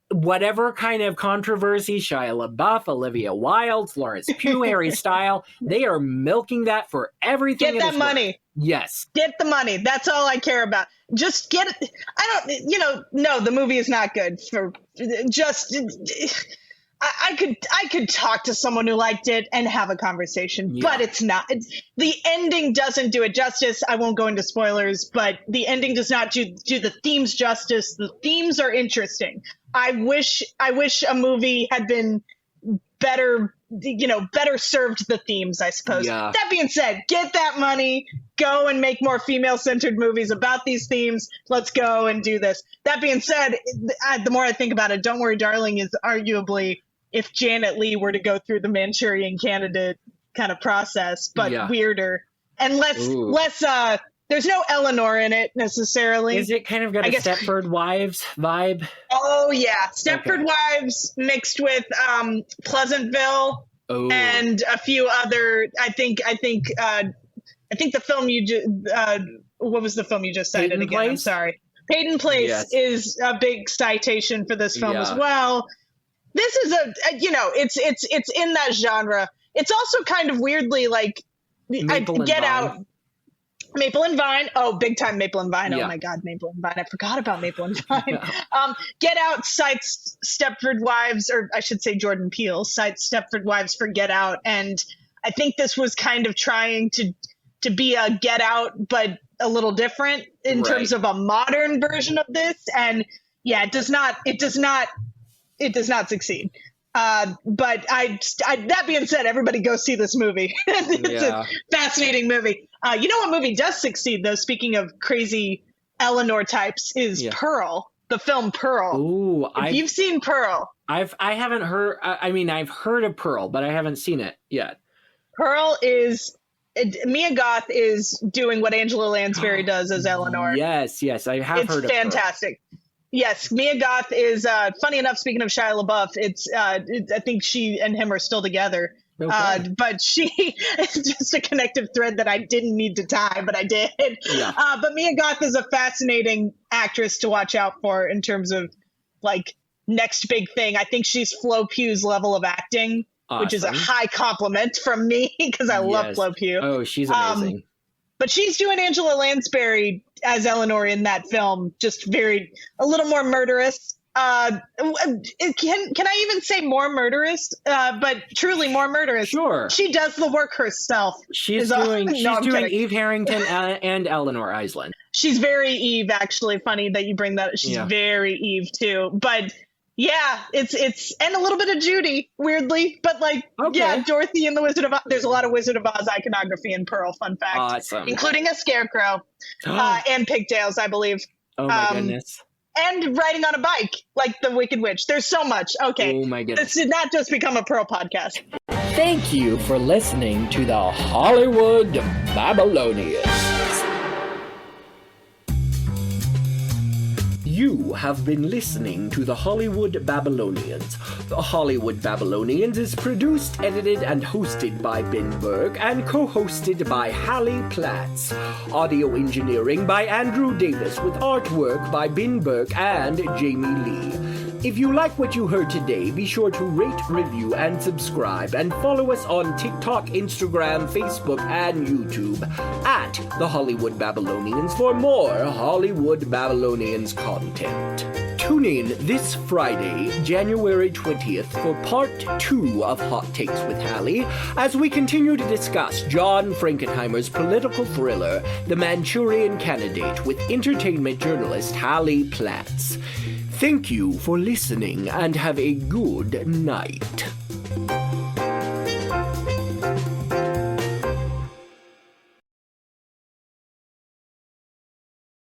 whatever kind of controversy, Shia LaBeouf, Olivia Wilde, Florence Pugh, Harry Styles, they are milking that for everything. Get that money. Yes. Get the money. That's all I care about. Just get it. No, the movie is not good for just... I could talk to someone who liked it and have a conversation, but it's not. The ending doesn't do it justice. I won't go into spoilers, but the ending does not do the themes justice. The themes are interesting. I wish a movie had been better served the themes, I suppose. Yeah. That being said, get that money, go and make more female-centered movies about these themes. Let's go and do this. That being said, the more I think about it, Don't Worry, Darling is arguably, if Janet Leigh were to go through the Manchurian Candidate kind of process, but weirder and less there's no Eleanor in it necessarily. Is it kind of got a Stepford Wives vibe? Oh yeah, Stepford Wives mixed with Pleasantville and a few other. I think the film you just what was the film you just cited Peyton again? Place? I'm sorry. Peyton Place is a big citation for this film as well. This is it's in that genre. It's also kind of weirdly like Get Out. Maple and Vine. Oh, big time Maple and Vine. Oh my God, Maple and Vine. I forgot about Maple and Vine. Get Out cites Stepford Wives, or I should say Jordan Peele cites Stepford Wives for Get Out. And I think this was kind of trying to be a Get Out, but a little different in terms of a modern version of this. And yeah, it does not succeed. But that being said, everybody go see this movie. It's a fascinating movie. You know what movie does succeed, though, speaking of crazy Eleanor types, is Pearl, the film Pearl. Ooh, you've seen Pearl. I haven't heard, I've heard of Pearl, but I haven't seen it yet. Pearl is, Mia Goth is doing what Angela Lansbury does as Eleanor. Yes, I have heard of Pearl. It's fantastic. Yes, Mia Goth is, funny enough, speaking of Shia LaBeouf, I think she and him are still together. Okay. But it's just a connective thread that I didn't need to tie, but I did. Yeah. But Mia Goth is a fascinating actress to watch out for in terms of, like, next big thing. I think she's Flo Pugh's level of acting, which is a high compliment from me because I love Flo Pugh. Oh, she's amazing. But she's doing Angela Lansbury as Eleanor in that film, just a little more murderous. Can I even say more murderous? But truly more murderous. Sure. She does the work herself. She's doing Eve Harrington and Eleanor Island. She's very Eve, actually. Funny that you bring that. She's very Eve too. But yeah, it's and a little bit of Judy, weirdly. But Dorothy and the Wizard of Oz. There's a lot of Wizard of Oz iconography in Pearl. Fun fact, awesome, including a scarecrow and pigtails, I believe. Oh my goodness. And riding on a bike, like the Wicked Witch. There's so much. Okay. Oh my goodness. This did not just become a Pearl podcast. Thank you for listening to the Hollywood Babylonians. You have been listening to the Hollywood Babylonians. The Hollywood Babylonians is produced, edited, and hosted by Ben Berg and co-hosted by Halley Platts. Audio engineering by Andrew Davis with artwork by Ben Berg and Jamie Lee. If you like what you heard today, be sure to rate, review, and subscribe, and follow us on TikTok, Instagram, Facebook, and YouTube at The Hollywood Babylonians for more Hollywood Babylonians content. Tune in this Friday, January 20th, for part 2 of Hot Takes with Halley, as we continue to discuss John Frankenheimer's political thriller, The Manchurian Candidate, with entertainment journalist Halley Platts. Thank you for listening and have a good night.